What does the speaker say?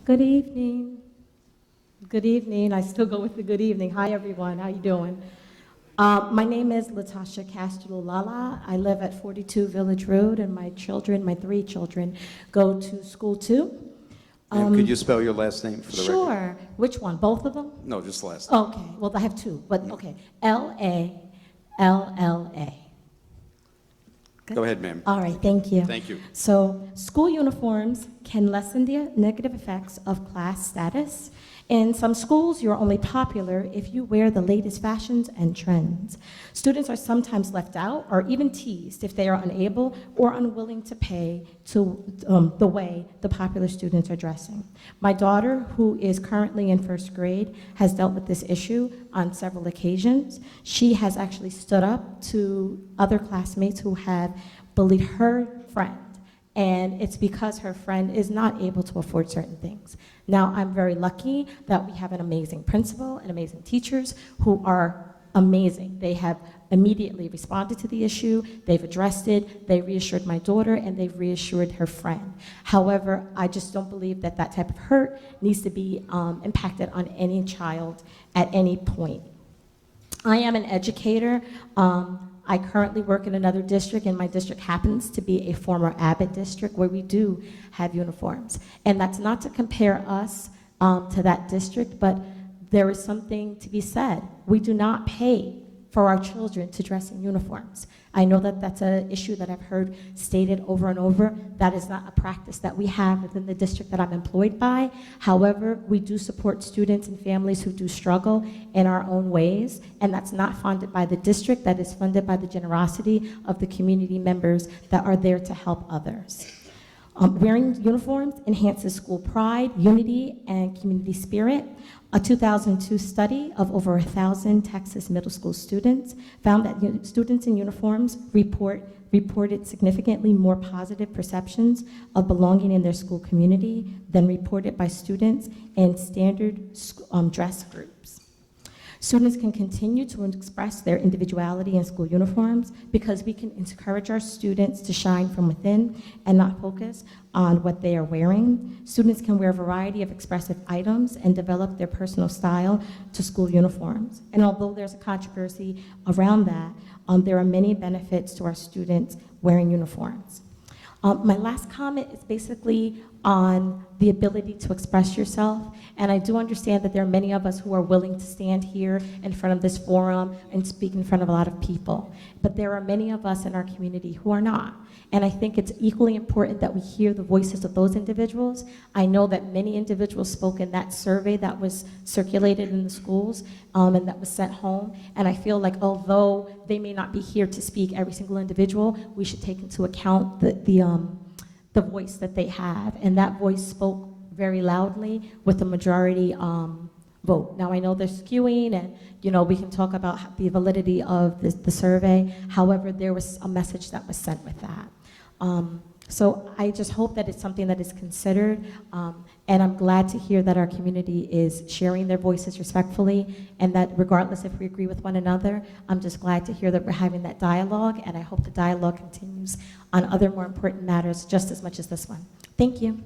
Good evening. Good evening. I still go with the good evening. Hi, everyone. How you doing? My name is Latasha Casterlow-Lalla. I live at 42 Village Road, and my three children, go to school too. Ma'am, could you spell your last name for the record? Sure. Which one? Both of them? No, just the last name. Okay. Well, I have two, but okay. L-A-L-L-A. Go ahead, ma'am. All right, thank you. Thank you. So, school uniforms can lessen the negative effects of class status. In some schools, you're only popular if you wear the latest fashions and trends. Students are sometimes left out or even teased if they are unable or unwilling to pay to the way the popular students are dressing. My daughter, who is currently in first grade, has dealt with this issue on several occasions. She has actually stood up to other classmates who have bullied her friend, and it's because her friend is not able to afford certain things. Now, I'm very lucky that we have an amazing principal and amazing teachers who are amazing. They have immediately responded to the issue, they've addressed it, they reassured my daughter, and they've reassured her friend. However, I just don't believe that that type of hurt needs to be impacted on any child at any point. I am an educator. I currently work in another district, and my district happens to be a former Abbott district where we do have uniforms. And that's not to compare us to that district, but there is something to be said. We do not pay for our children to dress in uniforms. I know that that's an issue that I've heard stated over and over. That is not a practice that we have within the district that I'm employed by. However, we do support students and families who do struggle in our own ways, and that's not funded by the district. That is funded by the generosity of the community members that are there to help others. Wearing uniforms enhances school pride, unity, and community spirit. A 2002 study of over 1,000 Texas middle school students found that students in uniforms reported significantly more positive perceptions of belonging in their school community than reported by students in standard dress groups. Students can continue to express their individuality in school uniforms because we can encourage our students to shine from within and not focus on what they are wearing. Students can wear a variety of expressive items and develop their personal style to school uniforms. And although there's a controversy around that, there are many benefits to our students wearing uniforms. My last comment is basically on the ability to express yourself. And I do understand that there are many of us who are willing to stand here in front of this forum and speak in front of a lot of people. But there are many of us in our community who are not. And I think it's equally important that we hear the voices of those individuals. I know that many individuals spoke in that survey that was circulated in the schools and that was sent home. And I feel like although they may not be here to speak, every single individual, we should take into account the voice that they have. And that voice spoke very loudly with the majority vote. Now, I know they're skewing, and we can talk about the validity of the survey. However, there was a message that was sent with that. So I just hope that it's something that is considered, and I'm glad to hear that our community is sharing their voices respectfully, and that regardless if we agree with one another, I'm just glad to hear that we're having that dialogue, and I hope the dialogue continues on other more important matters just as much as this one. Thank you.